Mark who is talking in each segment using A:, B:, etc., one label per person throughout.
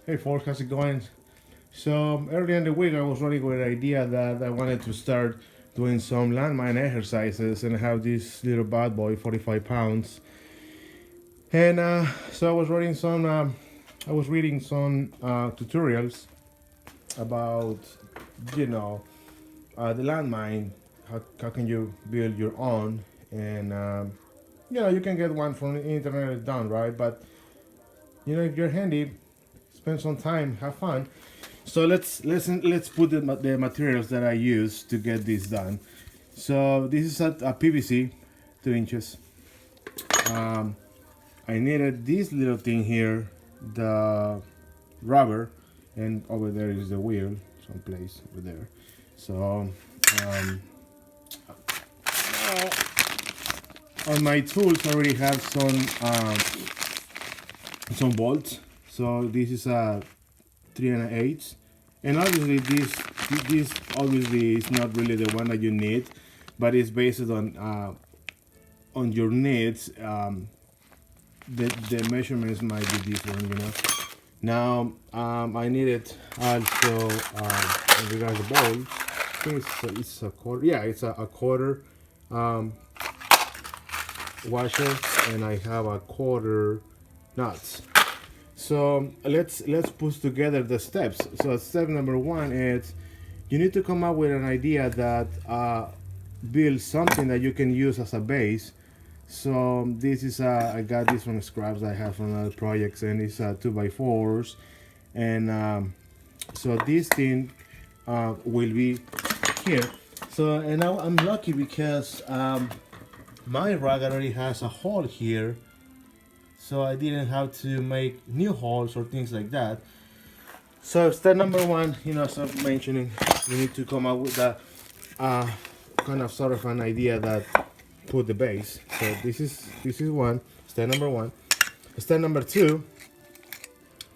A: Hey folks, how's it going? So earlier in the week I was running with an idea that I wanted to start doing some landmine exercises and have this little bad boy, 45 pounds. And so I was reading some tutorials about, you know, the landmine. How can you build your own? And you can get one from the internet done, right? But if you're handy, spend some time, have fun. So let's put the materials that I use to get this done. So this is a PVC, 2 inches. I needed this little thing here, the rubber, and over there is the wheel, someplace over there. So on my tools I already have some bolts. So this is a 3 1/8, and obviously this obviously is not really the one that you need, but it's based on your needs. The measurements might be different. Now I needed also in regards to bolts. I think it's a quarter. Yeah, it's a quarter washer, and I have a quarter nuts. So let's put together the steps. So step number one is you need to come up with an idea that builds something that you can use as a base. So this is I got this from scraps I have from other projects, and it's 2x4s, and so this thing will be here. So and now I'm lucky because my rag already has a hole here, so I didn't have to make new holes or things like that. So step number one, as I'm mentioning, you need to come up with a kind of sort of an idea that put the base. So this is one step number one. Step number two,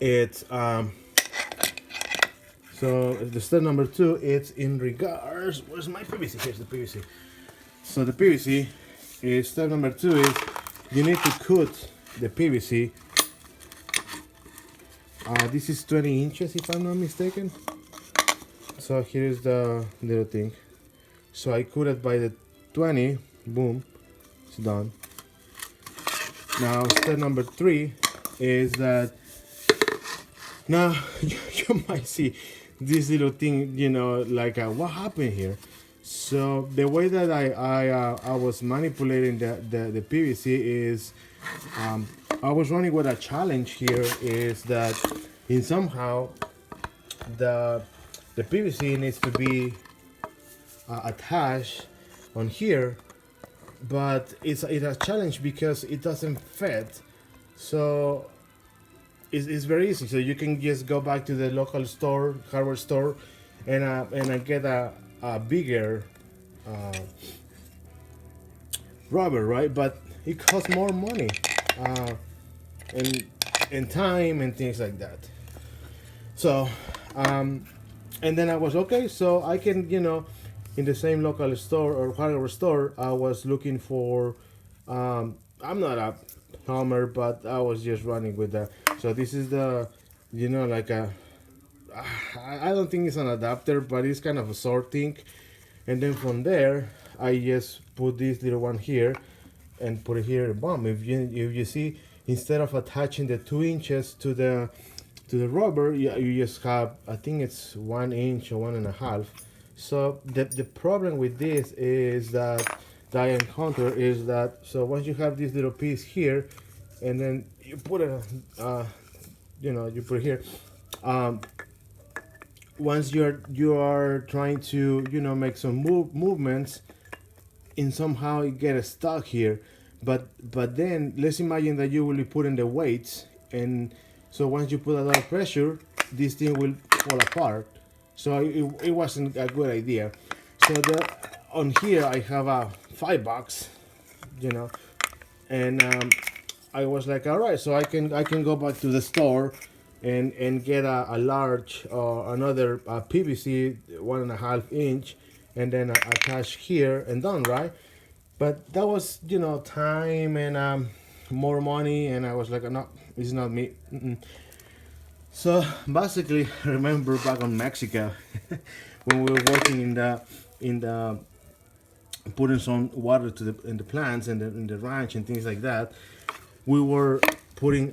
A: it's so the step number two, it's in regards. Where's my PVC? Here's the PVC. So the PVC is step number two is you need to cut the PVC. This is 20 inches if I'm not mistaken. So here's the little thing. So I cut it by the 20. Boom, it's done. Now step number three is that now you might see this little thing, like what happened here. So the way that I was manipulating the PVC is I was running with a challenge here is that in somehow the PVC needs to be attached on here, but it's a challenge because it doesn't fit. So it's very easy. So you can just go back to the local store, hardware store, and get a bigger rubber, right? But it costs more money and time and things like that. So and then I was okay. So I can in the same local store or hardware store, I was looking for. I'm not a plumber, but I was just running with that. So this is the, like a. I don't think it's an adapter, but it's kind of a sort thing. And then from there, I just put this little one here, and put it here. Boom! If you see, instead of attaching the 2 inches to the rubber, you just have, I think it's 1 inch or 1.5. So the problem with this is that I encounter is that, so once you have this little piece here, and then you put it, you put it here. Once you are trying to make some movements, and somehow it gets stuck here. But then let's imagine that you will be putting the weights, and so once you put a lot of pressure, this thing will fall apart. So it wasn't a good idea. So on here I have a $5, and I was like, all right, so I can go back to the store and get a large another PVC 1.5 inch, and then attach here and done, right? But that was time and more money, and I was like, no, it's not me. So basically, remember back on Mexico when we were working in the putting some water to in the plants and in the ranch and things like that. We were putting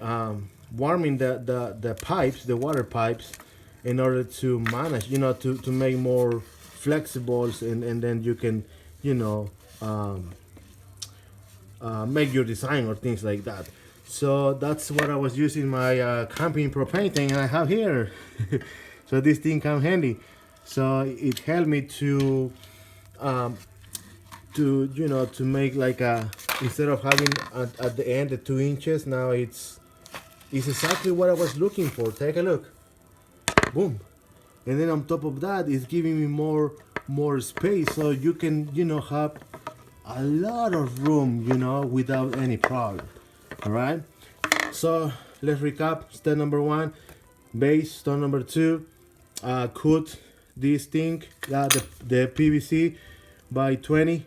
A: warming the pipes, the water pipes, in order to manage, to make more flexibles, and then you can, you know, make your design or things like that. So that's what I was using my camping propane thing I have here. So this thing come handy. So it helped me to make like a, instead of having at the end the 2 inches, now it's exactly what I was looking for. Take a look. Boom. And then on top of that, it's giving me more space, so you can have a lot of room, without any problem. All right. So let's recap. Step number 1, base. Step number 2, cut this thing, the PVC by 20.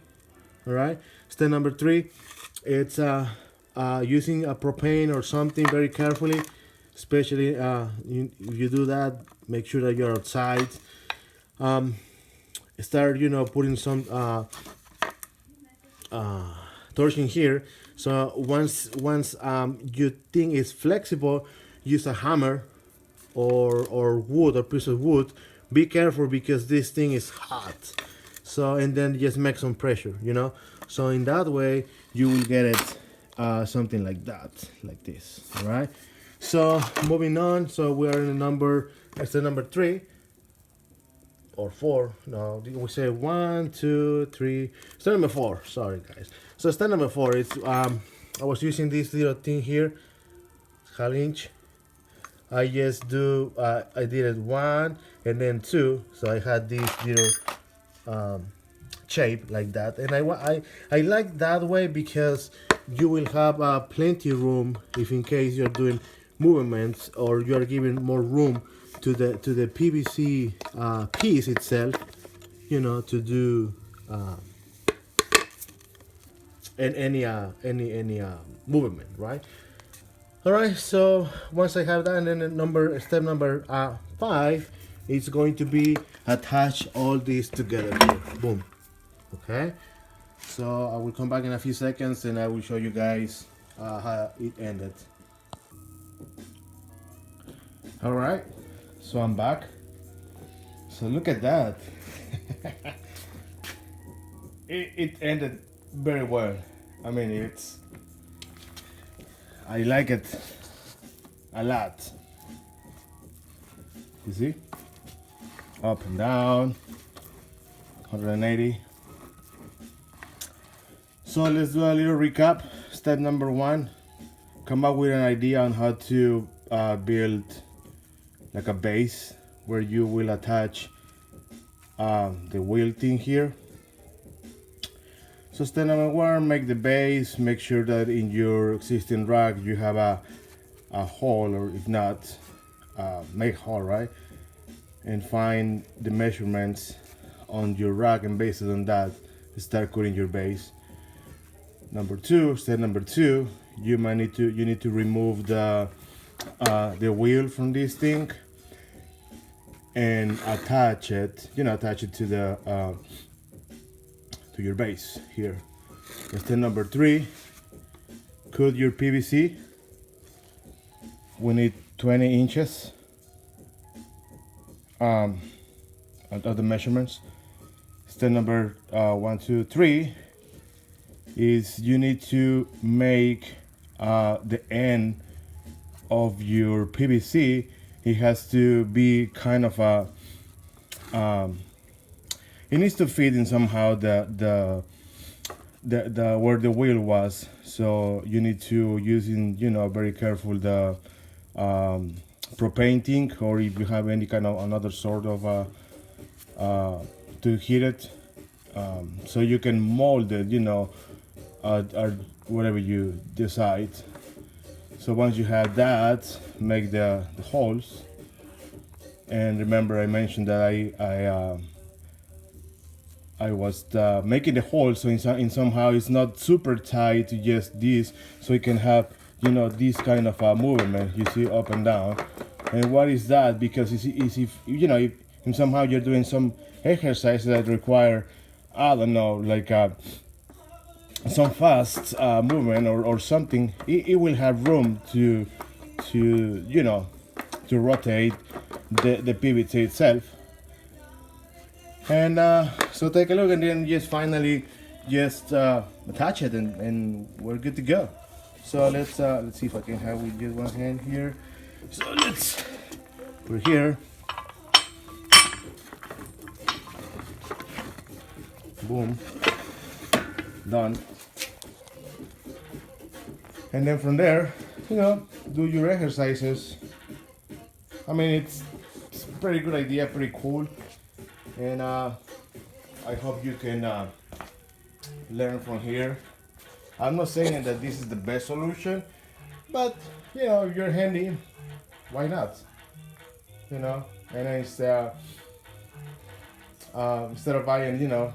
A: All right. Step number 3, it's using a propane or something very carefully, especially if you do that, make sure that you're outside. Start putting some torching here. So once you think it's flexible, use a hammer or wood or piece of wood. Be careful because this thing is hot. So, and then just make some pressure, so in that way you will get it something like that, like this. All right. So moving on, so we are in step number 3 or 4. No, we say 1, 2, 3. Step number 4. Sorry, guys. So step number 4 is I was using this little thing here, 1/2 inch. I just I did it 1 and then 2, so I had this little shape like that, and I like that way because you will have plenty room if in case you're doing movements or you are giving more room to the PVC piece itself, to do any movement, right? All right. So once I have that, and then step number 5 is going to be attach all these together here. Boom. Okay. So I will come back in a few seconds and I will show you guys how it ended. All right. So I'm back. So look at that. it ended very well. I mean, I like it a lot. You see? Up and down, 180. So let's do a little recap. Step number 1, come up with an idea on how to build like a base where you will attach the wheel thing here. So step number 1, make the base. Make sure that in your existing rack you have a hole, or if not, make a hole, right? And find the measurements on your rack, and based on that, start cutting your base. Step number 2, you need to remove the wheel from this thing and attach it to the to your base here. And step number 3, cut your PVC. We need 20 inches of the measurements. Step number 1, 2, 3 is you need to make the end of your PVC. It has to be kind of a it needs to fit in somehow the where the wheel was. So you need to using very careful the propane thing, or if you have any kind of another sort of to heat it, so you can mold it, or whatever you decide. So once you have that, make the holes. And remember, I mentioned that I was making the hole, so in somehow it's not super tight to just this, so you can have this kind of movement, you see, up and down. And what is that? Because is if you know if somehow you're doing some exercises that require, I don't know, like some fast movement or something, it will have room to you know to rotate the PVC itself. And so take a look, and then just finally just attach it, and we're good to go. So let's see if I can have with just one hand here. So we're here. Boom. Done. And then from there, you know, do your exercises. I mean, it's a pretty good idea, pretty cool. And I hope you can learn from here. I'm not saying that this is the best solution, but you know, if you're handy, why not? You know, and instead of buying, you know,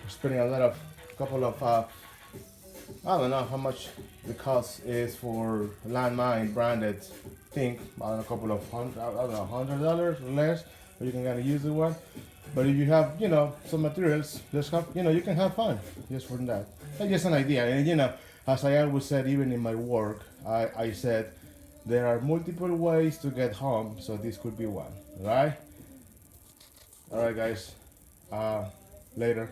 A: spending a lot of couple of I don't know how much the cost is for Landmine branded thing. I don't know, a couple of hundred, I don't know, $100 or less, or you can kind of use the one. But if you have, you know, some materials, just have, you know, you can have fun just from that. That's just an idea. And you know, as I always said, even in my work, I said there are multiple ways to get home, so this could be one, right? All right, guys. Later.